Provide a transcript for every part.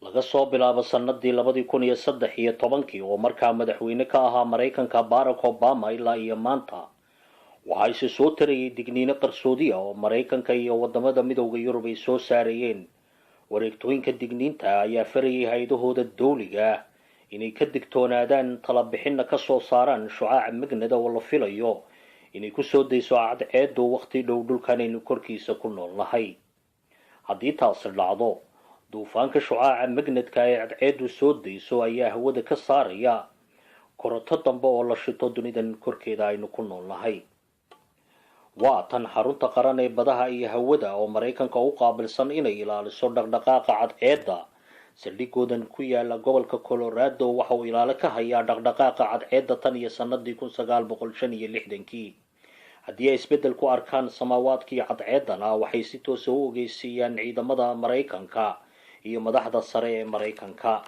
laga soo bilaabo sanadii 2013 oo markaa madaxweyne ka ahaa Maraykanka Barack Obama ilaa iyo maanta waxa ay soo tarayay digniino qarsoodi ah oo Maraykanka iyo wadamada midowga yurub ay soo saarayeen. wareegtooyinka digniinta ayaa farayay hay'adahooda dawliga ah inay ka digtoonaadaan talabixinna ka soo saaraan shucaac magnada oo la filayo inay ku soo dayso cadceedu waqti dhow dhulkan aynu korkiisa ku noolnahay. haddii taasi dhacdo, duufaanka shucaaca magnadka ee cadceedu soo dayso ayaa hawada ka saaraya koronto dambe oo la shito dunidan korkeeda aynu ku noolnahay. waa tan xarunta qaran ee badaha iyo hawada oo Maraykanka u qaabilsan inay ilaaliso dhaqdhaqaaqa cadceeda. saldhigoodan ku yaala gobolka Colorado waxa uu ilaalo ka hayaa dhaqdhaqaaqa cadceeda tan iyo sanadii 1965. haddii ay isbedel ku arkaan samaawaadkii cadceedana waxay si toos ah u ogeysiiyaan ciidamada Maraykanka iyo madaxda sare ee Maraykanka.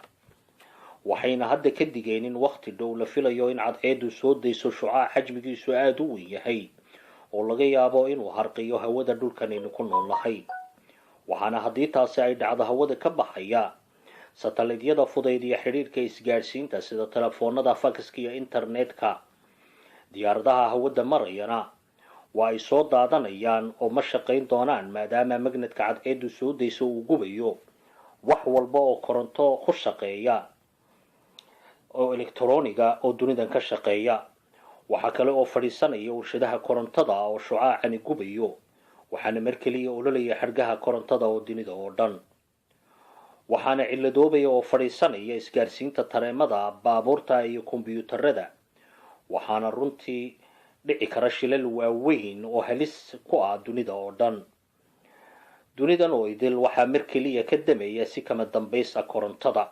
waxayna hadda ka digeen in waqti dhow la filayo in cadceedu soo dayso shucaac xajmigiisu aad u weyn yahay oo laga yaabo inuu harqiyo hawada dhulkan aynu ku noolnahay. waxaana haddii taasi ay dhacdo hawada ka baxaya satellite-yada fudayd iyo xiriirka isgaarsiinta sida telefoonada, faxka iyo internetka. diyaaradaha hawada marayana waa ay soo daadanayaan oo ma shaqayn doonaan maadaama magnadka cadceedu soo dayso uu gubayo wax walba oo koronto ku shaqeeya oo elektarooniga oo dunidan ka shaqeeya. waxa kale oo fadhiisanaya warshadaha korontada oo shucaacani gubayo, waxaana mar kaliya ololaya xargaha korontada oo dunida oo dhan. waxaana ciladoobaya oo fadhiisanaya isgaarsiinta tareemada, baabuurta iyo kombiyuutarada. waxaana runtii dhici kara shilal waaweyn oo halis ku ah dunida oo dhan. dunidan oo idil waxaa mar kaliya ka damaya si kama dambaysa korontada.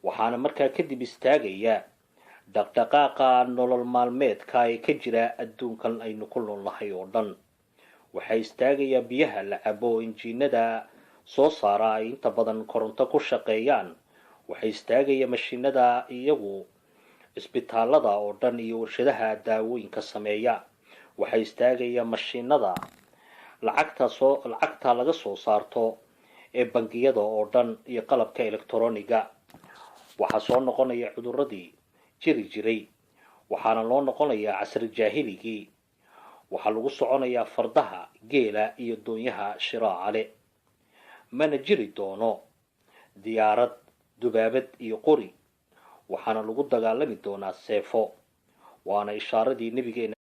waxaana markaa kadib istaagaya dhaqdhaqaaqa nolol maalmeedka ee ka jira adduunkan aynu ku noolnahay oo dhan. waxaa istaagaya biyaha la cabo, injiinada soo saara ay inta badan koronto ku shaqeeyaan. waxaa istaagaya mashiinada iyagu isbitaalada oo dhan iyo warshadaha daawooyinka sameeya. waxaa istaagaya mashiinada lacagta laga soo saarto ee bangiyada oo dhan iyo qalabka elektarooniga. waxaa soo noqonaya cuduradii jiri jiray, waxaana loo noqonayaa casri jaahiligii. waxaa lagu soconayaa fardaha, geela iyo doonyaha shiraaca leh. mana jiri doono diyaarad, dubaabad iyo qori. waxaana lagu dagaalami doonaa seefo. waana ishaaradii nabigeena